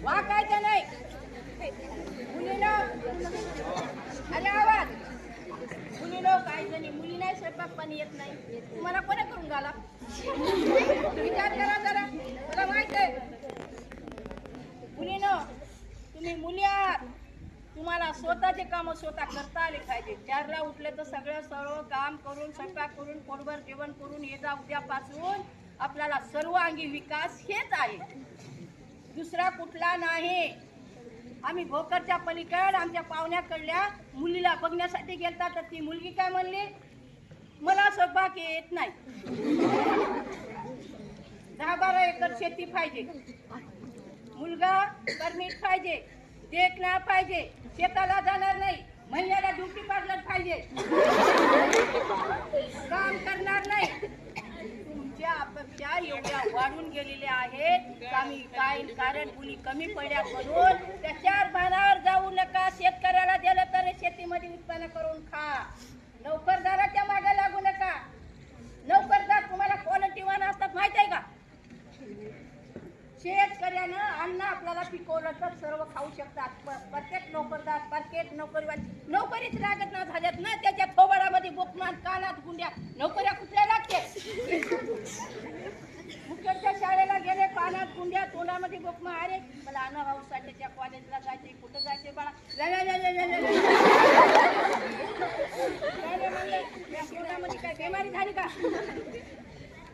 वाकायचं नाही मुलीनो. अरे आवाज मुलीनो. काय जणी मुली नाही स्वयंपाक पाणी येत नाही. तुम्हाला कोणा करून घाला विचार करा जरा. मला माहित आहे मुलीनो तुम्ही मुली आहात. तुम्हाला स्वतःचे काम स्वतः करता आले पाहिजे. 4ला उठले तर सगळं सर्व काम करून स्वयंपाक करून पोटभर जेवण करून ये जा. उद्यापासून आपल्याला सर्वांगी विकास हेच आहे, दुसरा कुठला नाही. आम्ही भोकरच्या पलीकड आमच्या पाहुण्याकडल्या मुलीला बघण्यासाठी गेलता तर ती मुलगी काय म्हणली, मला स्वयंपाक येत नाही. 10-12 एकर शेती पाहिजे, मुलगा परमिट पाहिजे, देखना पाहिजे, शेताला जाणार नाही, महिन्याला ड्युटी पार्लर पाहिजे, काम करणार नाही. तुमच्या अपेक्षा एवढ्या वाढून गेलेल्या आहेत. आम्ही काय कारण मुली कमी पडल्या म्हणून त्या 4 बाणावर जाऊ नका. शेतकऱ्याला दिलं तर शेतीमध्ये उत्पन्न करून खा. नोकरदाराच्या मागे लागू नका. नोकरदार तुम्हाला क्वालिटीवान असतात माहित आहे का. शेतकऱ्यानं अन्न आपल्याला पिकवलं तर सर्व खाऊ शकतात. प्रत्येक नोकरदार प्रत्येक नोकरीच लागत ना झाल्यात ना. त्याच्या थोबाडामध्ये बोकमान कानात गुंड्या नोकऱ्या कुठल्या लागते. मुख्यच्या शाळेला गेले कानात गुंड्या तोंडामध्ये बोकमा. अरे मला अण्णा भाऊ साठेच्या कॉलेजला जायचे, कुठं जायचे बाळा. तोंडामध्ये काय बेमारी झाली का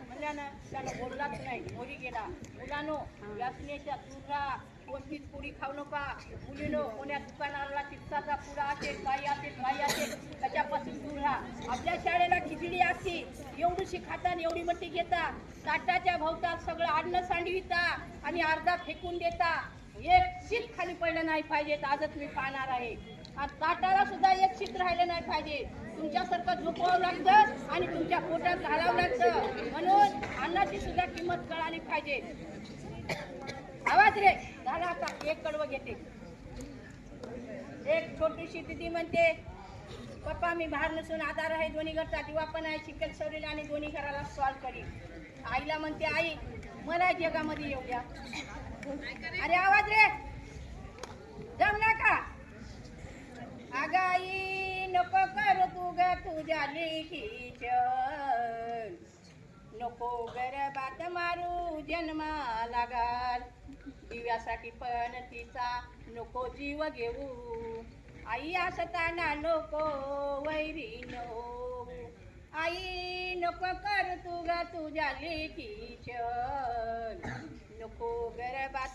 म्हणल्यानं त्याला बोललाच नाही. मोरी गेला. मुलांनो व्यसनेच्या दूर राहा. कोणतीच पुडी खाऊ नका. मुलीनो कोण्या दुकानाला चिप्साचा पुडा असेल काही असेल त्याच्यापासून दूर राहा. आपल्या शाळेला खिचडी असते, एवढीशी खाता एवढी मोठी घेता. ताटाच्या भोवताल सगळं अन्न सांडविता आणि अर्धा फेकून देता. एक शीत खाली पडलं नाही पाहिजे. आजच मी पाहणार आहे. आणि ताटाला सुद्धा एक शीत राहिलं नाही पाहिजे. तुमच्यासारखं झोपावं लागतं आणि तुमच्या पोटात घालावं लागतं. म्हणून अन्नाची सुद्धा किंमत कळाली पाहिजे. आवाज रे झाला. आता एक कडवं घेते. एक छोटीशी दिदी म्हणते, पप्पा मी बाहेर नसून आधार आहे. दोन्ही घरचा दिवा पण आहे. शिकेल सवरेल आणि दोन्ही घराला सॉल्व करी. आईला म्हणते, आई मला जगामध्ये येऊ द्या. अरे आवाज रे जमला का. अगं आई नको कर तू ग तुझ्या लेकीचं. नको गरबात मारू जन्माला घाल. दिव्यासाठी पण तिचा नको जीव घेऊ. आई असताना नको वैरी नो. आई नको कर तू ग तुझ्या लेकीचं. नको गरबात